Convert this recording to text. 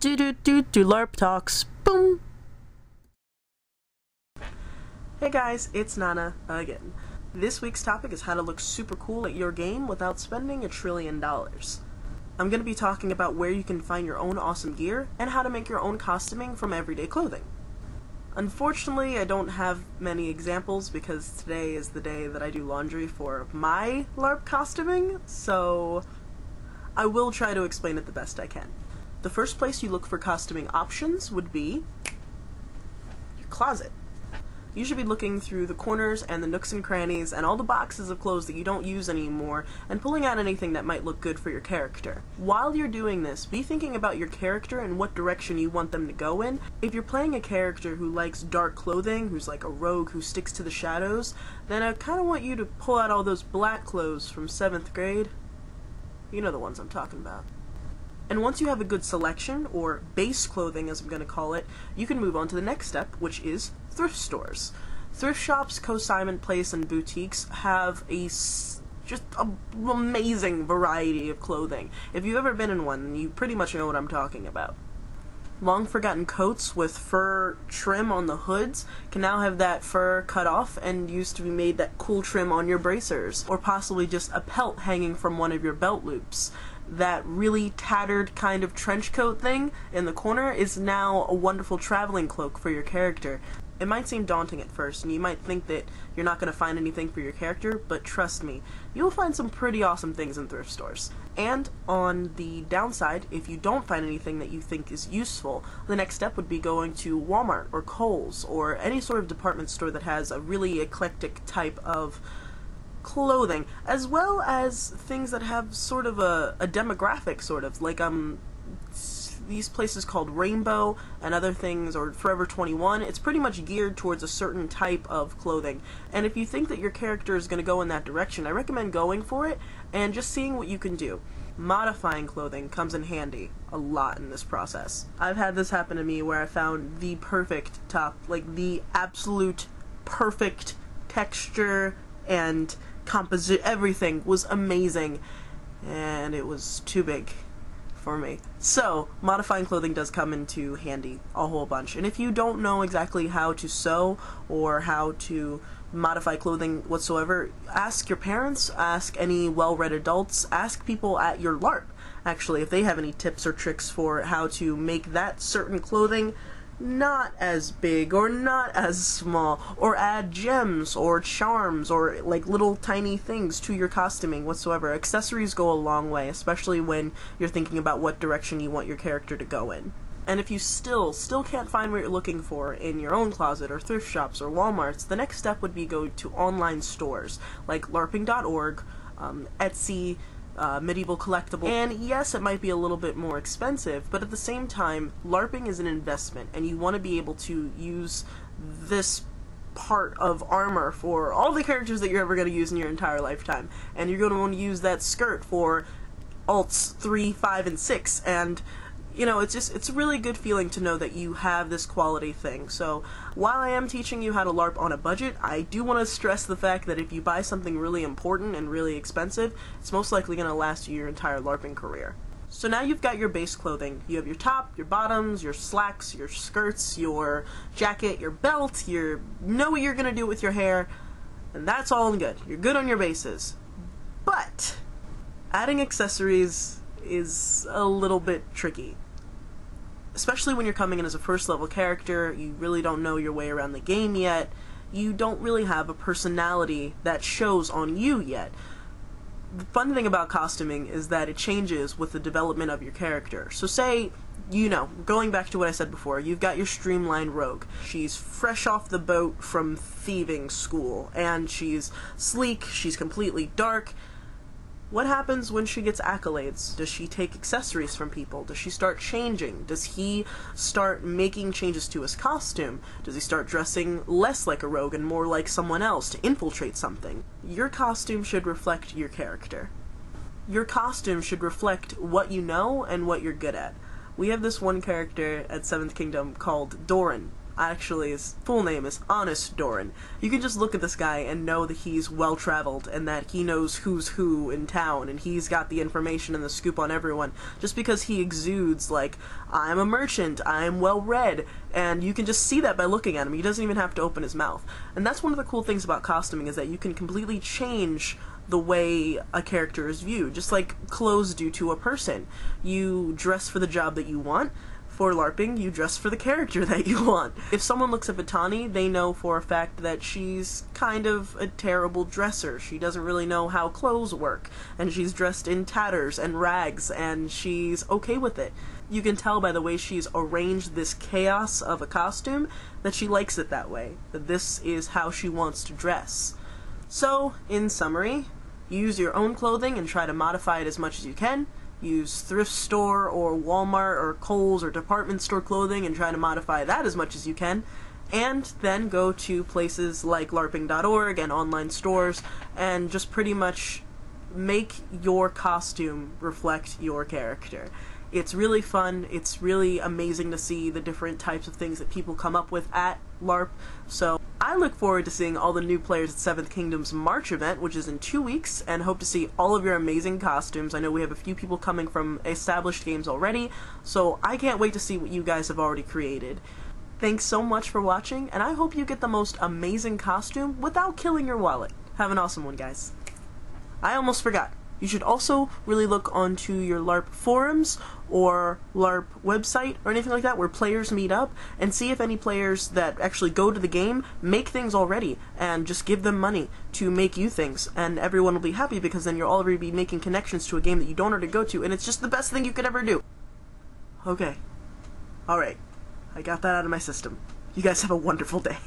Do LARP talks. Boom. Hey guys, it's Nana again. This week's topic is how to look super cool at your game without spending $1 trillion. I'm going to be talking about where you can find your own awesome gear and how to make your own costuming from everyday clothing. Unfortunately, I don't have many examples because today is the day that I do laundry for my LARP costuming, so I will try to explain it the best I can. The first place you look for costuming options would be your closet. You should be looking through the corners and the nooks and crannies and all the boxes of clothes that you don't use anymore and pulling out anything that might look good for your character. While you're doing this, be thinking about your character and what direction you want them to go in. If you're playing a character who likes dark clothing, who's like a rogue who sticks to the shadows, then I kind of want you to pull out all those black clothes from 7th grade. You know the ones I'm talking about. And once you have a good selection, or base clothing as I'm going to call it, you can move on to the next step, which is thrift stores. Thrift shops, consignment place, and boutiques have just an amazing variety of clothing. If you've ever been in one, you pretty much know what I'm talking about. Long forgotten coats with fur trim on the hoods can now have that fur cut off and used to be made that cool trim on your bracers, or possibly just a pelt hanging from one of your belt loops. That really tattered kind of trench coat thing in the corner is now a wonderful traveling cloak for your character. It might seem daunting at first, and you might think that you're not going to find anything for your character, but trust me, you'll find some pretty awesome things in thrift stores. And on the downside, if you don't find anything that you think is useful, the next step would be going to Walmart or Kohl's or any sort of department store that has a really eclectic type of clothing, as well as things that have sort of a demographic, sort of like these places called Rainbow and other things, or Forever 21. It's pretty much geared towards a certain type of clothing, and if you think that your character is going to go in that direction, I recommend going for it and just seeing what you can do. Modifying clothing comes in handy a lot in this process. I've had this happen to me where I found the perfect top, like the absolute perfect texture and composite, everything was amazing, and it was too big for me. So, modifying clothing does come into handy a whole bunch, and if you don't know exactly how to sew or how to modify clothing whatsoever, ask your parents, ask any well-read adults, ask people at your LARP, actually, if they have any tips or tricks for how to make that certain clothing not as big or not as small, or add gems or charms or like little tiny things to your costuming whatsoever. Accessories go a long way, especially when you're thinking about what direction you want your character to go in. And if you still can't find what you're looking for in your own closet or thrift shops or Walmarts, the next step would be go to online stores like larping.org, Etsy, medieval collectible, and yes, it might be a little bit more expensive, but at the same time, LARPing is an investment, and you want to be able to use this part of armor for all the characters that you're ever going to use in your entire lifetime, and you're going to want to use that skirt for alts 3, 5, and 6, and you know, it's a really good feeling to know that you have this quality thing. So, while I am teaching you how to LARP on a budget, I do want to stress the fact that if you buy something really important and really expensive, it's most likely going to last you your entire LARPing career. So now you've got your base clothing. You have your top, your bottoms, your slacks, your skirts, your jacket, your belt, you know what you're going to do with your hair, and that's all good. You're good on your bases. But adding accessories is a little bit tricky. Especially when you're coming in as a first level character, you really don't know your way around the game yet, you don't really have a personality that shows on you yet. The fun thing about costuming is that it changes with the development of your character. So say, you know, going back to what I said before, you've got your streamlined rogue. She's fresh off the boat from thieving school, and she's sleek, she's completely dark. What happens when she gets accolades? Does she take accessories from people? Does she start changing? Does he start making changes to his costume? Does he start dressing less like a rogue and more like someone else to infiltrate something? Your costume should reflect your character. Your costume should reflect what you know and what you're good at. We have this one character at 7th Kingdom called Doran, Actually, his full name is Honest Doran. You can just look at this guy and know that he's well-traveled and that he knows who's who in town, and he's got the information and the scoop on everyone, just because he exudes like, I'm a merchant, I'm well-read, and you can just see that by looking at him. He doesn't even have to open his mouth. And that's one of the cool things about costuming, is that you can completely change the way a character is viewed, just like clothes do to a person. You dress for the job that you want. For LARPing, you dress for the character that you want. If someone looks at Batani, they know for a fact that she's kind of a terrible dresser. She doesn't really know how clothes work, and she's dressed in tatters and rags, and she's okay with it. You can tell by the way she's arranged this chaos of a costume that she likes it that way, that this is how she wants to dress. So, in summary, use your own clothing and try to modify it as much as you can. Use thrift store or Walmart or Kohl's or department store clothing and try to modify that as much as you can. And then go to places like LARPing.org and online stores and just pretty much make your costume reflect your character. It's really fun. It's really amazing to see the different types of things that people come up with at LARP. So I look forward to seeing all the new players at 7th Kingdom's March event, which is in 2 weeks, and hope to see all of your amazing costumes. I know we have a few people coming from established games already, so I can't wait to see what you guys have already created. Thanks so much for watching, and I hope you get the most amazing costume without killing your wallet. Have an awesome one, guys. I almost forgot. You should also really look onto your LARP forums or LARP website or anything like that where players meet up and see if any players that actually go to the game make things already, and just give them money to make you things, and everyone will be happy because then you'll already be making connections to a game that you don't already go to, and it's just the best thing you could ever do. Okay. Alright. I got that out of my system. You guys have a wonderful day.